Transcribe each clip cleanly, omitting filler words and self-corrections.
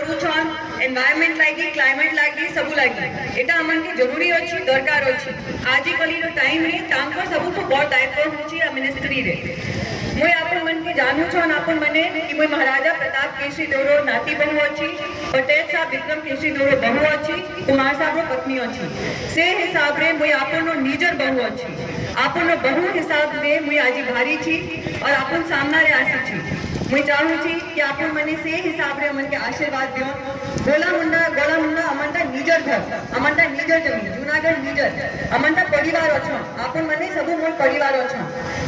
Environment लागी climate लागी सबू लागी एटा अमन के जरूरी अछि दरकार अछि आजिकली रो टाइम रे तांको सबु को बहुत दायित्व होछि आ मिनिस्ट्री रे मुई आपन मन के जानू छन आपन मने कि मुई महाराजा प्रताप केसरी देवरो नाती बहु अछि पटेल साहब विक्रम केसरी देवरो बहु अछि कुमार साहब रो पत्नी अछि से हिसाब रे मुई आपन रो निजर बहु अछि आपन रो बहु हिसाब रे मुई आजी भारी छी और आपन सामना रे आसी छी मुई चाहू छी कि आपन मने से हिसाब रे अमन के आशीर्वाद दियो गोला मुंडा अमनटा निजर घर अमनटा निजर जमीन जूनागढ़ निजर अमनटा परिवार अछन आपन मने सबु मोर परिवार अछन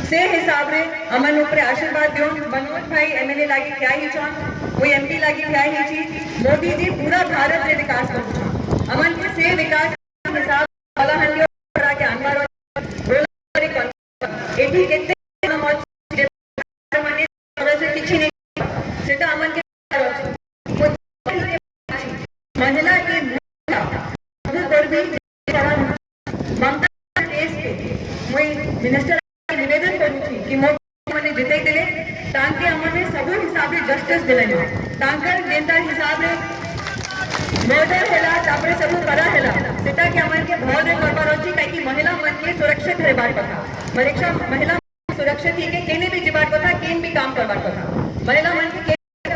से हिसाब रे अमन ऊपर आशीर्वाद दियो मनोज भाई एमएलए लागी क्या ही छन कोई एमपी लागी क्या ही छी मोदी जी पूरा भारत रे विकास करू छन अमन के से विकास हिसाब वाला हलियो करा के अनबार एठी केते मने से किछि नहीं सेटा अमन के महिला के पर भी ममता केस के मुई मिनिस्टर निवेदन करू छी कि मने जितै देले तांके हमने सब हिसाब रे जस्टिस दिले तांकर जेंता हिसाब रे मर्डर हैला तापरे सब करा हैला सेटा के हमन के बहुत रे करबार अछि काई कि महिला मन के सुरक्षित रहबार कथा महिला सुरक्षित ही के केने भी जीवार कथा केन भी काम करबार कथा महिला मन के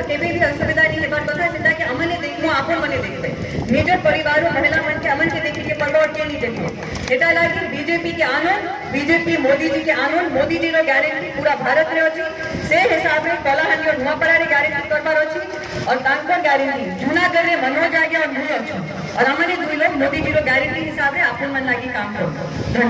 केबे भी असुविधा नहीं हेबार कथा सेटा के हमने देखमु आपन मने देखबे निजर परिवार महिला मन के अमन के देखि के परवा के नहीं देखो एटा लागी बीजेपी के आनंद बीजेपी मोदी जी के आनंद मोदी जी रो गारंटी पूरा भारत रे अछि से हिसाब रे कलाहांडी और नुआपड़ा रे गारंटी करबार अछि और तांकर गारंटी जूनागढ़ रे मनोज आगे और मुई अछि और हमने दुई लोग मोदी जी रो गारंटी हिसाब रे आपन मन लागी काम करो।